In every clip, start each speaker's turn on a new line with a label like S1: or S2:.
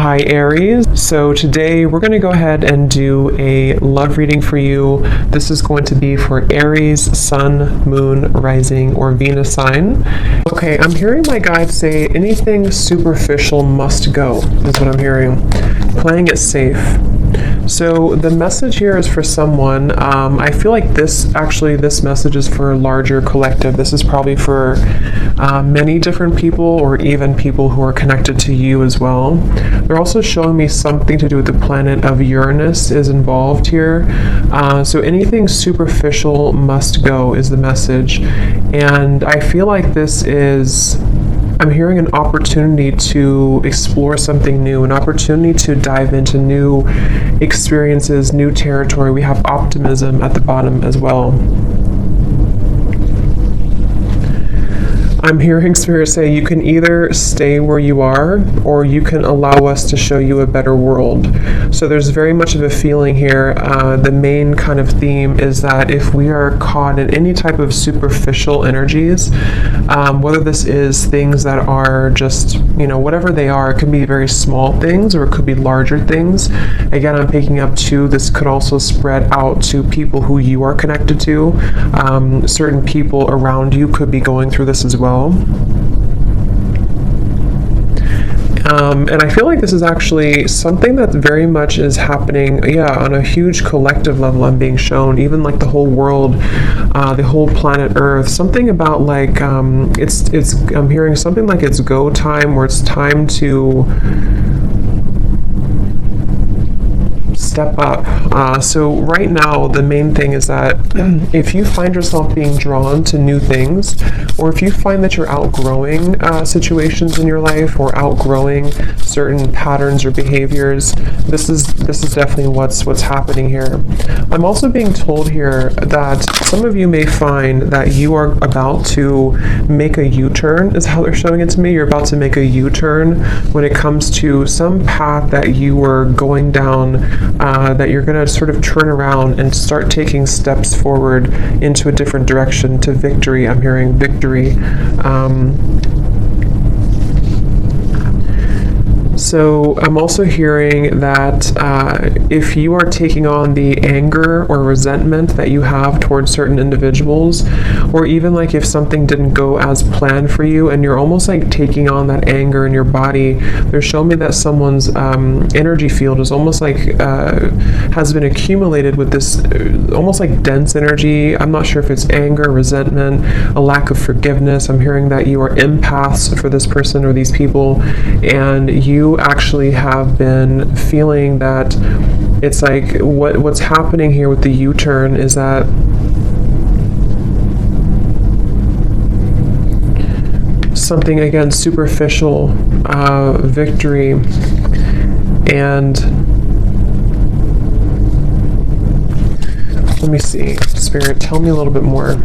S1: Hi Aries. So today we're going to go ahead and do a love reading for you. This is going to be for Aries, Sun, Moon, Rising, or Venus sign. Okay, I'm hearing my guides say anything superficial must go, is what I'm hearing. Playing it safe. So the message here is for someone. I feel like this message is for a larger collective. This is probably for many different people, or even people who are connected to you as well. They're also showing me something to do with the planet of Uranus is involved here. So anything superficial must go is the message. And I feel like I'm hearing an opportunity to explore something new, an opportunity to dive into new experiences, new territory. We have optimism at the bottom as well. I'm hearing Spirit say you can either stay where you are, or you can allow us to show you a better world. So there's very much of a feeling here. The main kind of theme is that if we are caught in any type of superficial energies, whether this is things that are just, whatever they are, it can be very small things or it could be larger things. Again, I'm picking up too, this could also spread out to people who you are connected to. Certain people around you could be going through this as well. And I feel like this is actually something that very much is happening, on a huge collective level. I'm being shown, even like the whole world, the whole planet Earth. Something about like I'm hearing something like it's go time, where it's time to step up. So right now, the main thing is that if you find yourself being drawn to new things, or if you find that you're outgrowing situations in your life, or outgrowing certain patterns or behaviors, this is definitely what's happening here. I'm also being told here that some of you may find that you are about to make a U-turn, is how they're showing it to me. You're about to make a U-turn when it comes to some path that you were going down, that you're going to sort of turn around and start taking steps forward into a different direction to victory. I'm hearing victory. So I'm also hearing that if you are taking on the anger or resentment that you have towards certain individuals, or even like if something didn't go as planned for you and you're almost like taking on that anger in your body, they're showing me that someone's energy field is almost like has been accumulated with this almost like dense energy. I'm not sure if it's anger, resentment, a lack of forgiveness. I'm hearing that you are empaths for this person or these people, and you actually have been feeling that it's like what's happening here with the U-turn is that something, again, superficial, victory, and let me see, Spirit, tell me a little bit more.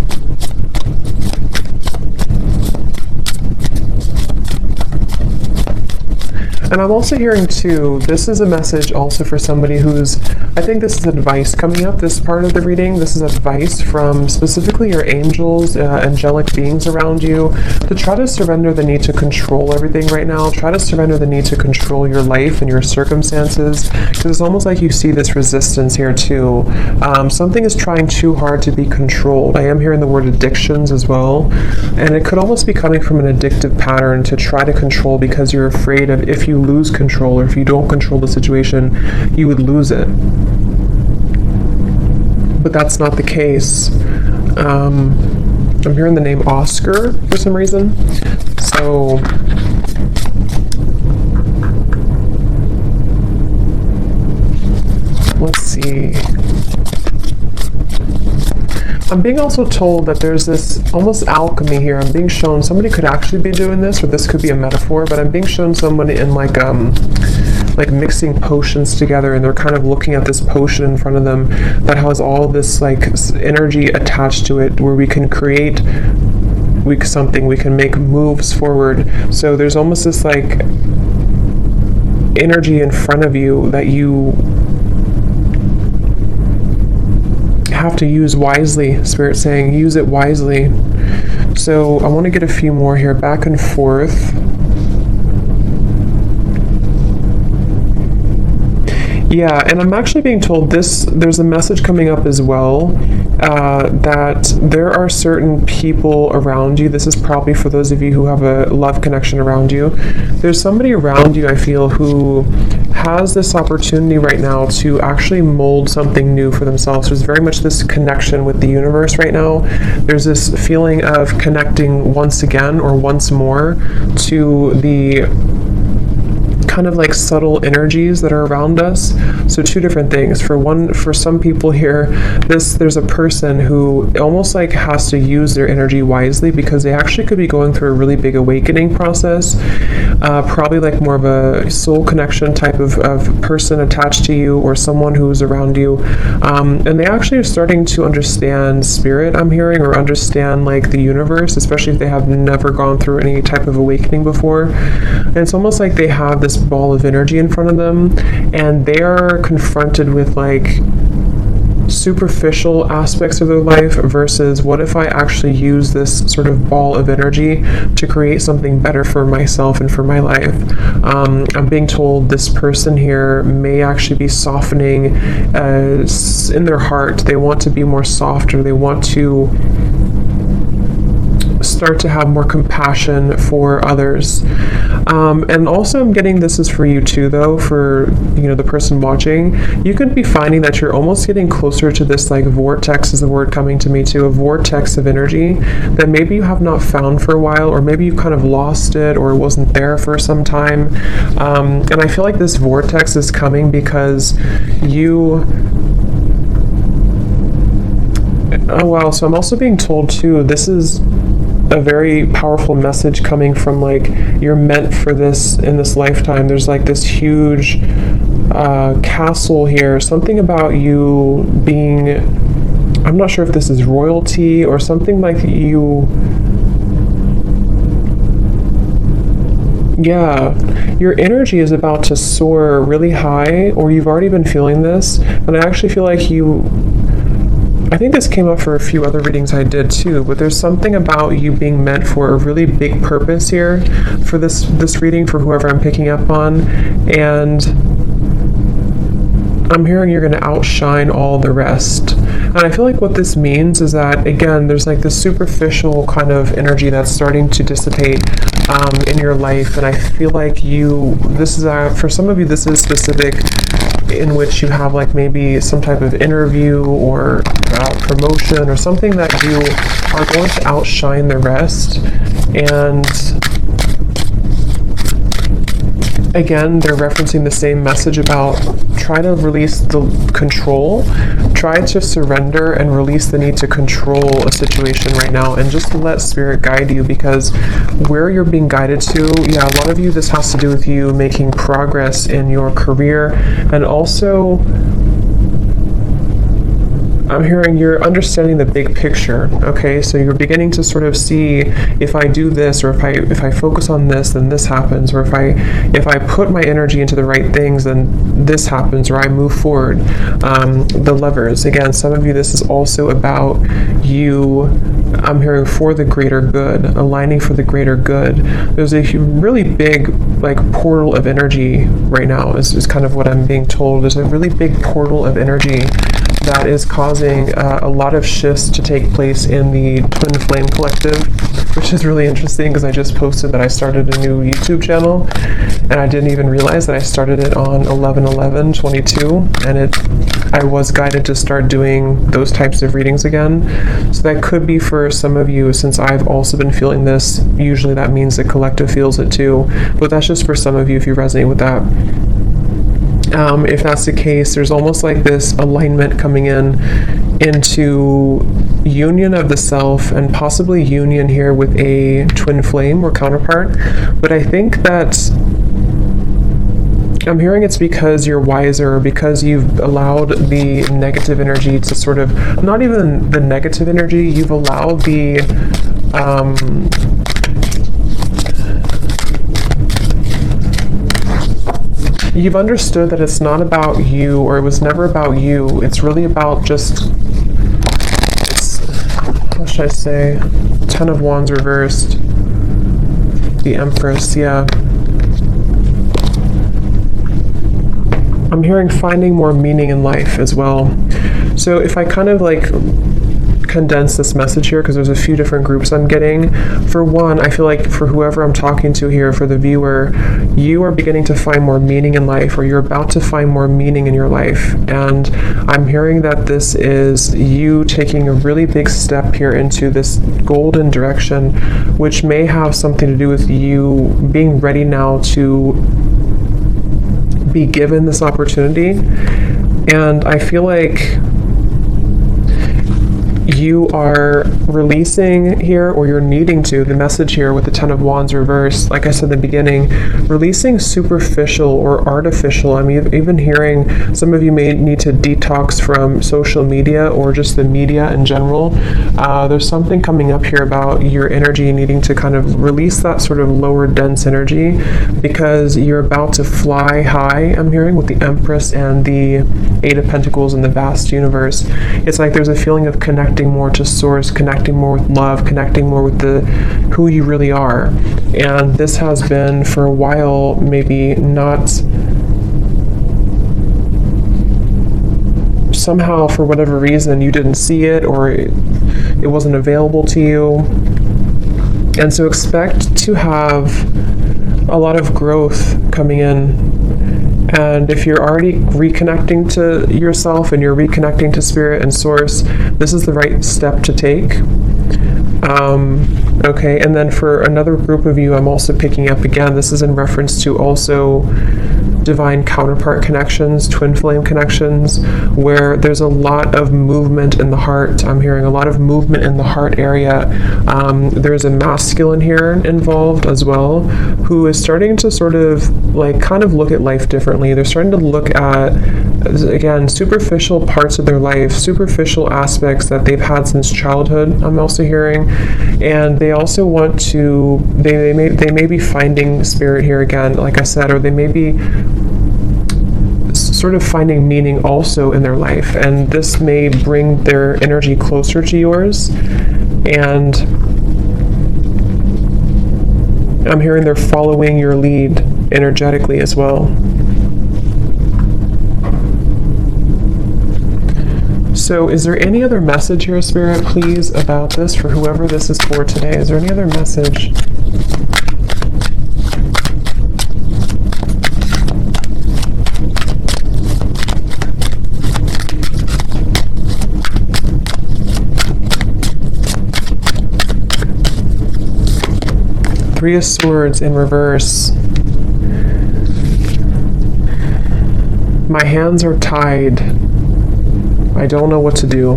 S1: And I'm also hearing too, this is a message also for somebody I think this is advice coming up, this part of the reading. This is advice from specifically your angels, angelic beings around you, to try to surrender the need to control everything right now. Try to surrender the need to control your life and your circumstances, because it's almost like you see this resistance here too. Something is trying too hard to be controlled. I am hearing the word addictions as well, and it could almost be coming from an addictive pattern to try to control, because you're afraid of if you lose control, or if you don't control the situation, you would lose it. But that's not the case. I'm hearing the name Oscar for some reason. So let's see. I'm being also told that there's this almost alchemy here. I'm being shown somebody could actually be doing this, or this could be a metaphor, but I'm being shown somebody in like mixing potions together, and they're kind of looking at this potion in front of them that has all this like energy attached to it, where we can create something, we can make moves forward. So there's almost this like energy in front of you that you have to use wisely. Spirit saying use it wisely. So I want to get a few more here, back and forth. Yeah, and I'm actually being told there's a message coming up as well, that there are certain people around you. This is probably for those of you who have a love connection around you. There's somebody around you, I feel, who has this opportunity right now to actually mold something new for themselves. There's very much this connection with the universe right now. There's this feeling of connecting once again or once more to the kind of like subtle energies that are around us. So two different things. For some people here, there's a person who almost like has to use their energy wisely because they actually could be going through a really big awakening process, probably like more of a soul connection type of person attached to you or someone who's around you, and they actually are starting to understand spirit, I'm hearing, or understand like the universe, especially if they have never gone through any type of awakening before. And it's almost like they have this ball of energy in front of them, and they are confronted with like superficial aspects of their life versus what if I actually use this sort of ball of energy to create something better for myself and for my life. I'm being told this person here may actually be softening in their heart. They want to be more soft, or they want to start to have more compassion for others. And also I'm getting this is for you too, though, for the person watching. You could be finding that you're almost getting closer to this like vortex is the word coming to me too, a vortex of energy that maybe you have not found for a while, or maybe you kind of lost it or it wasn't there for some time. And I feel like this vortex is coming because oh wow, so I'm also being told too, this is a very powerful message coming from like you're meant for this in this lifetime. There's like this huge castle here, something about you being, I'm not sure if this is royalty or something like you. Yeah, your energy is about to soar really high, or you've already been feeling this, but I actually feel like I think this came up for a few other readings I did too, but there's something about you being meant for a really big purpose here for this reading, for whoever I'm picking up on, and I'm hearing you're going to outshine all the rest. And I feel like what this means is that, again, there's like this superficial kind of energy that's starting to dissipate in your life, and I feel like this is for some of you, this is specific, in which you have like maybe some type of interview or promotion or something that you are going to outshine the rest. And again, they're referencing the same message about try to release the control, try to surrender and release the need to control a situation right now, and just let spirit guide you, because where you're being guided to, yeah, a lot of you, this has to do with you making progress in your career, and also I'm hearing you're understanding the big picture. Okay, so you're beginning to sort of see, if I do this, or if I focus on this, then this happens, or if I put my energy into the right things, then this happens, or I move forward. The levers, again, some of you, this is also about you, I'm hearing, for the greater good, aligning for the greater good. There's a really big like portal of energy right now, is kind of what I'm being told. There's a really big portal of energy that is causing a lot of shifts to take place in the Twin Flame Collective, which is really interesting because I just posted that I started a new YouTube channel, and I didn't even realize that I started it on 11/11/22, and I was guided to start doing those types of readings again. So that could be for some of you, since I've also been feeling this. Usually that means the collective feels it too, but that's just for some of you if you resonate with that. If that's the case, there's almost like this alignment coming into union of the self, and possibly union here with a twin flame or counterpart. But I think that I'm hearing it's because you're wiser, because you've allowed the negative energy to sort of, not even the negative energy, you've allowed the you've understood that it's not about you, or it was never about you. It's really about just, how should I say, 10 of Wands reversed, the Empress, yeah. I'm hearing finding more meaning in life as well. So if I kind of like condense this message here, because there's a few different groups I'm getting. For one, I feel like for whoever I'm talking to here, for the viewer, you are beginning to find more meaning in life, or you're about to find more meaning in your life. And I'm hearing that this is you taking a really big step here into this golden direction, which may have something to do with you being ready now to be given this opportunity. And I feel like you are releasing here, or you're needing to, the message here with the Ten of Wands reversed, like I said in the beginning, releasing superficial or artificial. I'm even hearing some of you may need to detox from social media or just the media in general. There's something coming up here about your energy needing to kind of release that sort of lower dense energy, because you're about to fly high, I'm hearing, with the Empress and the Eight of Pentacles in the vast universe. It's like there's a feeling of connecting more to source, connecting more with love, connecting more with who you really are. And this has been for a while maybe not, somehow for whatever reason you didn't see it, or it wasn't available to you. And so expect to have a lot of growth coming in. And if you're already reconnecting to yourself and you're reconnecting to spirit and source, this is the right step to take. Okay, and then for another group of you, I'm also picking up again, this is in reference to also divine counterpart connections, twin flame connections, where there's a lot of movement in the heart. I'm hearing a lot of movement in the heart area. There's a masculine here involved as well, who is starting to sort of like kind of look at life differently. They're starting to look at, again, superficial parts of their life, superficial aspects that they've had since childhood, I'm also hearing. And they also want to, they may be finding spirit here again, like I said, or they may be sort of finding meaning also in their life, and this may bring their energy closer to yours. And I'm hearing they're following your lead energetically as well. So is there any other message here, Spirit, please, about this for whoever this is for today? Is there any other message? Three of Swords in reverse. My hands are tied. I don't know what to do.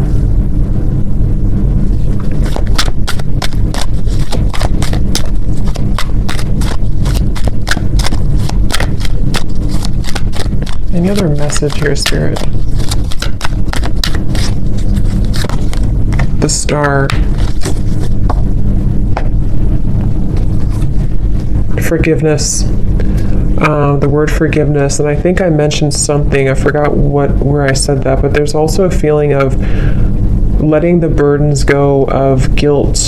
S1: Any other message here, Spirit? The Star. Forgiveness. The word forgiveness, and I think I mentioned something, I forgot where I said that, but there's also a feeling of letting the burdens go of guilt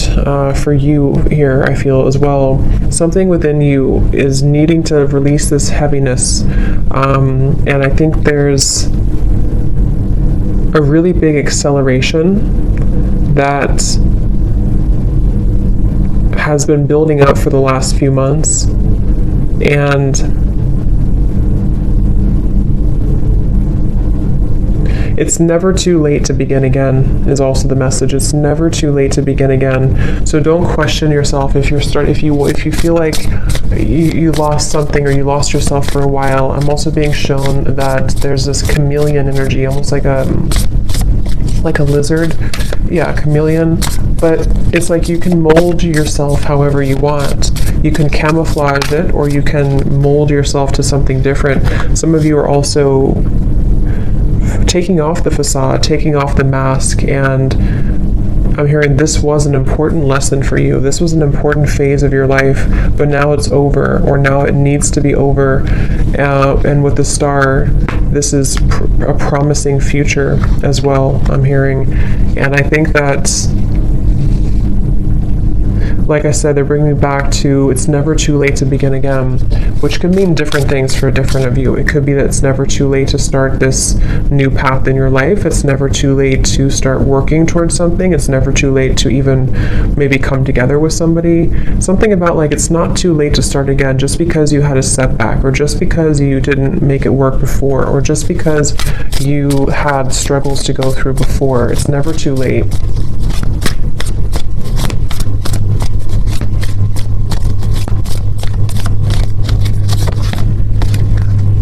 S1: for you here, I feel as well. Something within you is needing to release this heaviness, and I think there's a really big acceleration that has been building up for the last few months. And it's never too late to begin again is also the message. It's never too late to begin again. So don't question yourself if you feel like you lost something or you lost yourself for a while. I'm also being shown that there's this chameleon energy, almost like a lizard. Yeah, chameleon. But it's like you can mold yourself however you want. You can camouflage it, or you can mold yourself to something different. Some of you are also taking off the facade, taking off the mask, and I'm hearing this was an important lesson for you. This was an important phase of your life, but now it's over, or now it needs to be over. And with the Star, this is a promising future as well, I'm hearing. And I think that like I said, they're bringing me back to it's never too late to begin again, which could mean different things for different of you. It could be that it's never too late to start this new path in your life. It's never too late to start working towards something. It's never too late to even maybe come together with somebody. Something about like it's not too late to start again just because you had a setback, or just because you didn't make it work before, or just because you had struggles to go through before. It's never too late.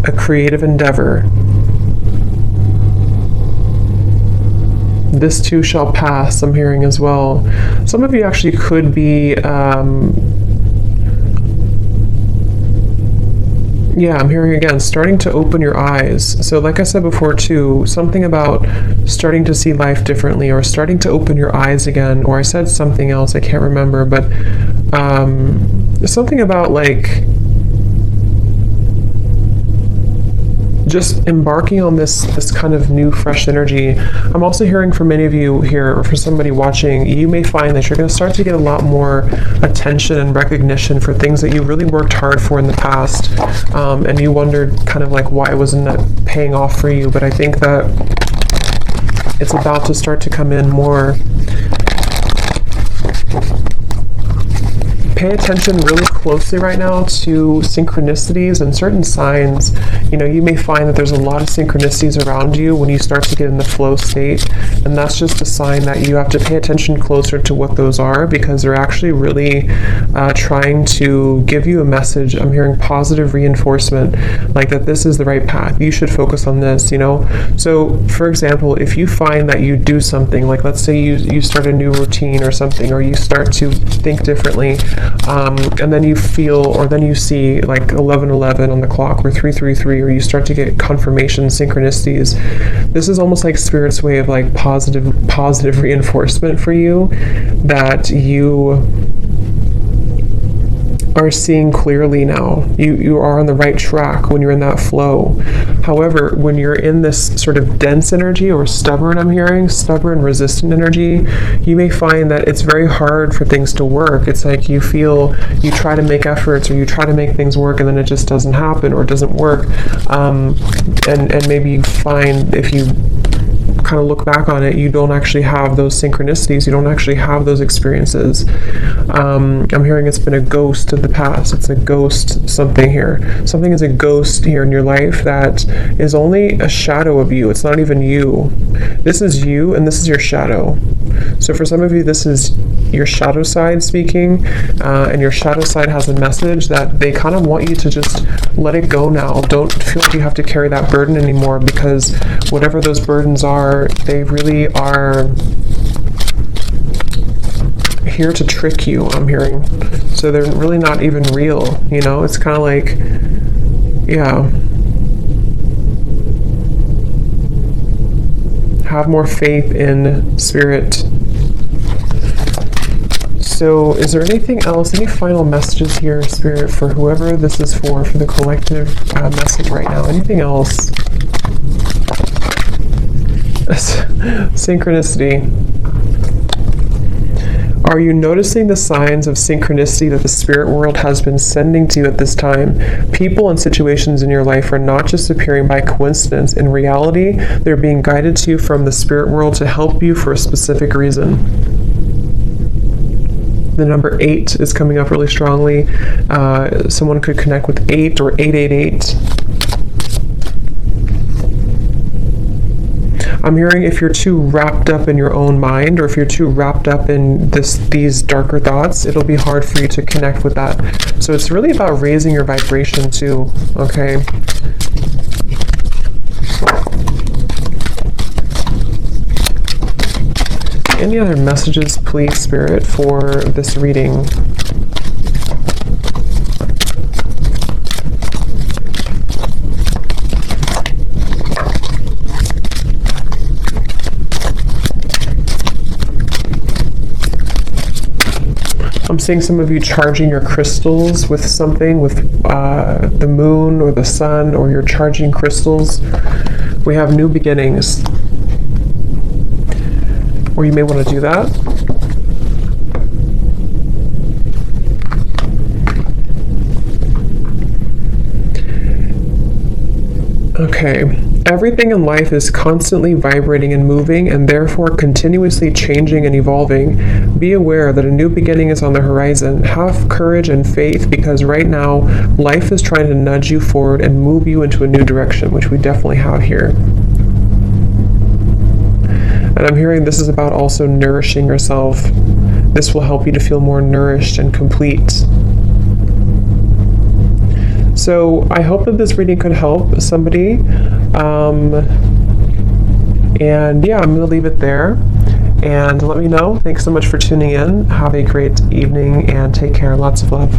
S1: A creative endeavor. This too shall pass, I'm hearing as well. Some of you actually could be, yeah, I'm hearing again, starting to open your eyes. So like I said before too, something about starting to see life differently, or starting to open your eyes again, or I said something else, I can't remember, but something about like, just embarking on this kind of new fresh energy. I'm also hearing from many of you here, or for somebody watching, you may find that you're going to start to get a lot more attention and recognition for things that you really worked hard for in the past, and you wondered kind of like why wasn't that paying off for you. But I think that it's about to start to come in more. Pay attention really closely right now to synchronicities and certain signs. You know, you may find that there's a lot of synchronicities around you when you start to get in the flow state, and that's just a sign that you have to pay attention closer to what those are, because they're actually really trying to give you a message. I'm hearing positive reinforcement, like that this is the right path. You should focus on this, you know? So, for example, if you find that you do something, like let's say you start a new routine or something, or you start to think differently, and then you feel, or then you see like 11:11 on the clock, or 3:33, or you start to get confirmation synchronicities. This is almost like Spirit's way of like positive reinforcement for you, that you are seeing clearly now. You are on the right track when you're in that flow. However, when you're in this sort of dense energy, or stubborn, I'm hearing, stubborn, resistant energy, you may find that it's very hard for things to work. It's like you feel, you try to make efforts, or you try to make things work, and then it just doesn't happen, or doesn't work. And maybe you find, if you kind of look back on it, you don't actually have those synchronicities, you don't actually have those experiences. I'm hearing it's been a ghost of the past. It's a ghost something here. Something is a ghost here in your life that is only a shadow of you. It's not even you. This is you, and this is your shadow. So for some of you, this is your shadow side speaking, and your shadow side has a message that they kind of want you to just let it go now. Don't feel like you have to carry that burden anymore, because whatever those burdens are, they really are here to trick you, I'm hearing. So they're really not even real, you know? It's kind of like, yeah. Have more faith in Spirit. So is there anything else, any final messages here, Spirit, for whoever this is for the collective message right now? Anything else? Synchronicity. Are you noticing the signs of synchronicity that the spirit world has been sending to you at this time? People and situations in your life are not just appearing by coincidence. In reality, they're being guided to you from the spirit world to help you for a specific reason. The number 8 is coming up really strongly. Someone could connect with 8 or 888. I'm hearing if you're too wrapped up in your own mind, or if you're too wrapped up in these darker thoughts, it'll be hard for you to connect with that. So it's really about raising your vibration too, okay? Any other messages, please, Spirit, for this reading? I'm seeing some of you charging your crystals with something, with the moon or the sun, or you're charging crystals. We have new beginnings. Or you may want to do that. Okay, everything in life is constantly vibrating and moving and therefore continuously changing and evolving. Be aware that a new beginning is on the horizon. Have courage and faith because right now life is trying to nudge you forward and move you into a new direction, which we definitely have here. And I'm hearing this is about also nourishing yourself. This will help you to feel more nourished and complete. So I hope that this reading could help somebody. And yeah, I'm going to leave it there. And let me know. Thanks so much for tuning in. Have a great evening and take care. Lots of love.